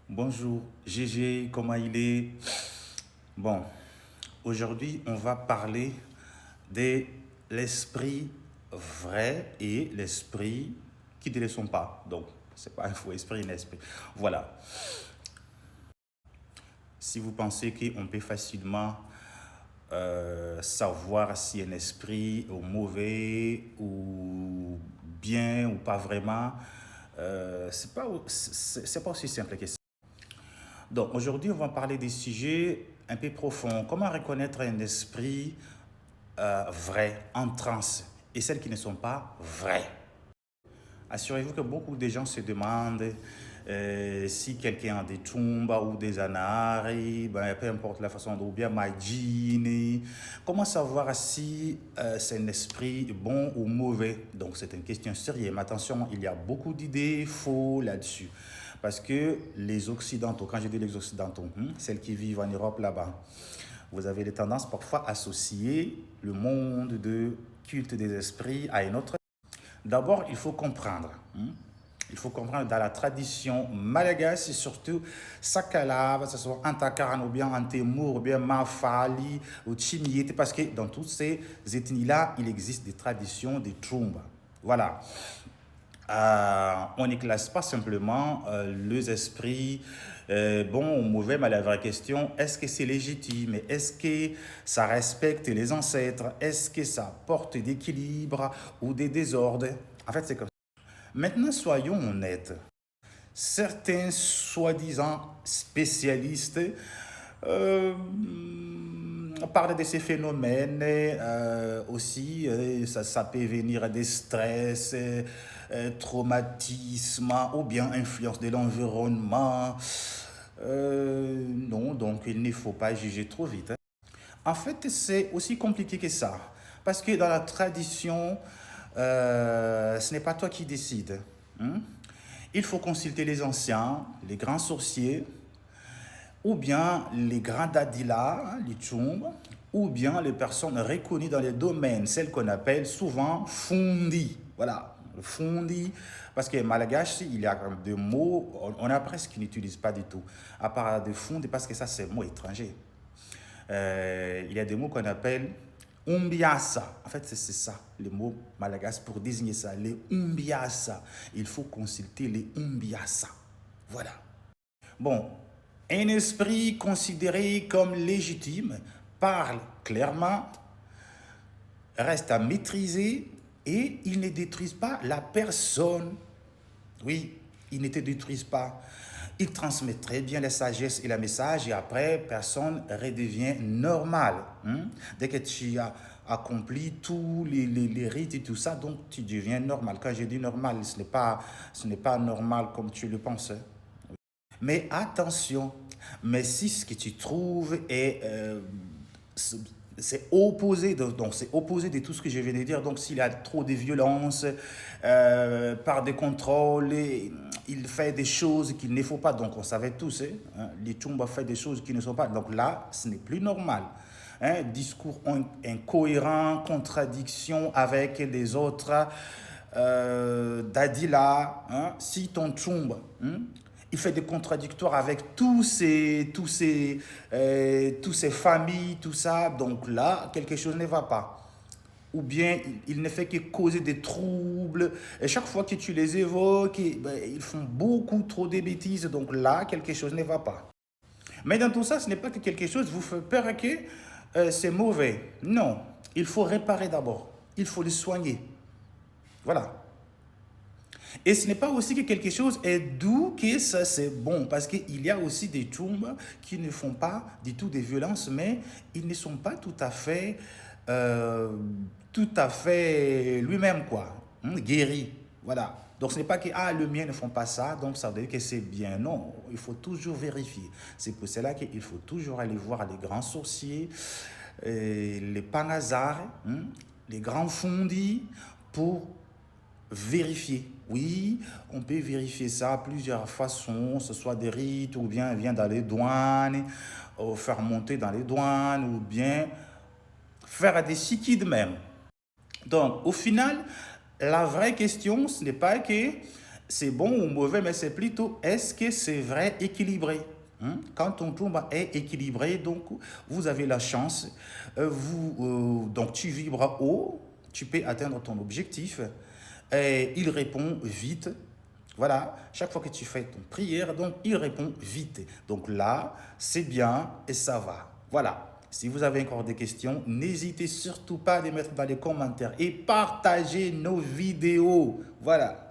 Bonjour, GG, comment il est? Bon, aujourd'hui, on va parler de l'esprit vrai et l'esprit qui ne le sont pas. Donc, c'est pas un faux esprit, un esprit. Voilà. Si vous pensez qu'on peut facilement savoir si un esprit est mauvais ou bien ou pas vraiment, c'est pas aussi simple que ça. Donc aujourd'hui, on va parler des sujets un peu profonds. Comment reconnaître un esprit vrai, en transe, et celles qui ne sont pas vraies. Assurez-vous que beaucoup de gens se demandent si quelqu'un a des tumbas ou des anari, ben, peu importe la façon, ou bien magini. Comment savoir si c'est un esprit bon ou mauvais? Donc c'est une question sérieuse. Mais attention, il y a beaucoup d'idées faux là-dessus. Parce que les Occidentaux, quand je dis les Occidentaux, celles qui vivent en Europe là-bas, vous avez des tendances parfois à associer le monde de culte des esprits à une autre. D'abord, il faut comprendre. Il faut comprendre dans la tradition malagasy, surtout Sakala, que ce soit Antakaran ou bien Antemour ou bien Mafali ou Chimiete, parce que dans toutes ces ethnies-là, il existe des traditions, des trumbas. Voilà. On ne classe pas simplement les esprits bon ou mauvais, mais la vraie question, est-ce que c'est légitime? Est-ce que ça respecte les ancêtres? Est-ce que ça porte d'équilibre ou des désordres? En fait, c'est comme ça. Maintenant, soyons honnêtes. Certains soi-disant spécialistes euh, parlent de ces phénomènes aussi. Ça peut venir des stress, traumatisme ou bien influence de l'environnement. Non, donc il ne faut pas juger trop vite. En fait, c'est aussi compliqué que ça. Parce que dans la tradition, ce n'est pas toi qui décides. Il faut consulter les anciens, les grands sorciers, ou bien les grands dadila, les tchoum, ou bien les personnes reconnues dans les domaines, celles qu'on appelle souvent fundi. Voilà, le fundi, parce que malgache, il y a des mots, on a presque qui n'utilise pas du tout, à part de fundi, parce que ça c'est un mot étranger. Il y a des mots qu'on appelle umbiasa. En fait, c'est ça, le mot malagasy pour désigner ça, les umbiasa. Il faut consulter les umbiasa. Voilà. Bon, un esprit considéré comme légitime parle clairement, reste à maîtriser et il ne détruise pas la personne. Oui, il ne te détruise pas. Il transmet très bien la sagesse et le message et après, personne redevient normal. Dès que tu as accompli tous les rites et tout ça, donc tu deviens normal. Quand je dis normal, ce n'est pas normal comme tu le penses. Mais attention, mais si ce que tu trouves est c'est opposé donc c'est opposé de tout ce que je viens de dire. Donc s'il y a trop de violence par des contrôles, il fait des choses qu'il ne faut pas. Donc on savait tous, les Tumba fait des choses qui ne sont pas. Donc là, ce n'est plus normal. Discours incohérent, contradiction avec les autres. Dadila, si ton Tumba, il fait des contradictoires avec tous ces familles, tout ça. Donc là, quelque chose ne va pas. Ou bien il ne fait que causer des troubles. Et chaque fois que tu les évoques, ils font beaucoup trop de bêtises. Donc là, quelque chose ne va pas. Mais dans tout ça, ce n'est pas que quelque chose vous fait peur que c'est mauvais. Non, il faut réparer d'abord. Il faut le soigner. Voilà. Et ce n'est pas aussi que quelque chose est doux, que ça c'est bon, parce qu'il y a aussi des tombes qui ne font pas du tout des violences, mais ils ne sont pas tout à fait lui-même, quoi, guéri. Voilà. Donc ce n'est pas que le mien ne font pas ça, donc ça veut dire que c'est bien. Non, il faut toujours vérifier. C'est pour cela qu'il faut toujours aller voir les grands sorciers, les panazars, les grands fondis, pour vérifier. Oui, on peut vérifier ça plusieurs façons, ce soit des rites ou bien vient dans les douanes, ou faire monter dans les douanes ou bien faire des liquides même. Donc, au final, la vraie question, ce n'est pas que c'est bon ou mauvais, mais c'est plutôt est-ce que c'est vrai équilibré. Quand ton tombe est équilibré, donc vous avez la chance, donc tu vibres haut, tu peux atteindre ton objectif et il répond vite. Voilà, chaque fois que tu fais ton prière, donc il répond vite. Donc là, c'est bien et ça va. Voilà. Si vous avez encore des questions, n'hésitez surtout pas à les mettre dans les commentaires et partagez nos vidéos. Voilà.